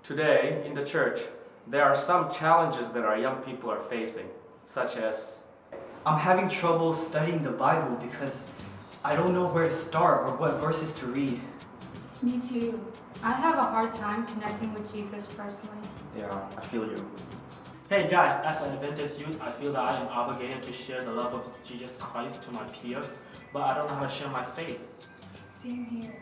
Today, in the church, there are some challenges that our young people are facing, such as I'm having trouble studying the Bible because I don't know where to start or what verses to read. Me too. I have a hard time connecting with Jesus personally. Yeah, I feel you. Hey guys, as an Adventist youth, I feel that I am obligated to share the love of Jesus Christ to my peers, but I don't know how to share my faith. Same here.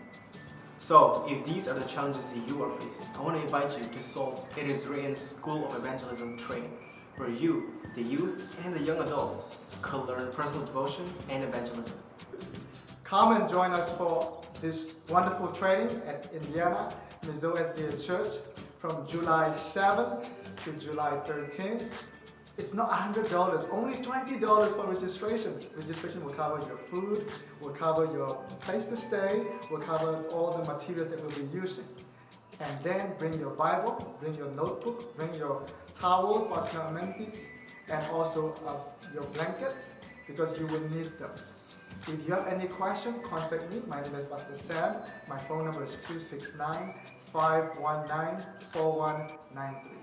So, if these are the challenges that you are facing, I want to invite you to Salt's It Is Written School of Evangelism training, where you, the youth and the young adult, could learn personal devotion and evangelism. Come and join us for this wonderful training at Indiana Mizo SDA Church from July 7th to July 13th. It's not $100, only $20 for registration. Registration will cover your food, will cover your place to stay, will cover all the materials that we'll be using. And then bring your Bible, bring your notebook, bring your towel, personal amenities, and also your blankets, because you will need them. If you have any question, contact me. My name is Pastor Sam. My phone number is 269-519-4193.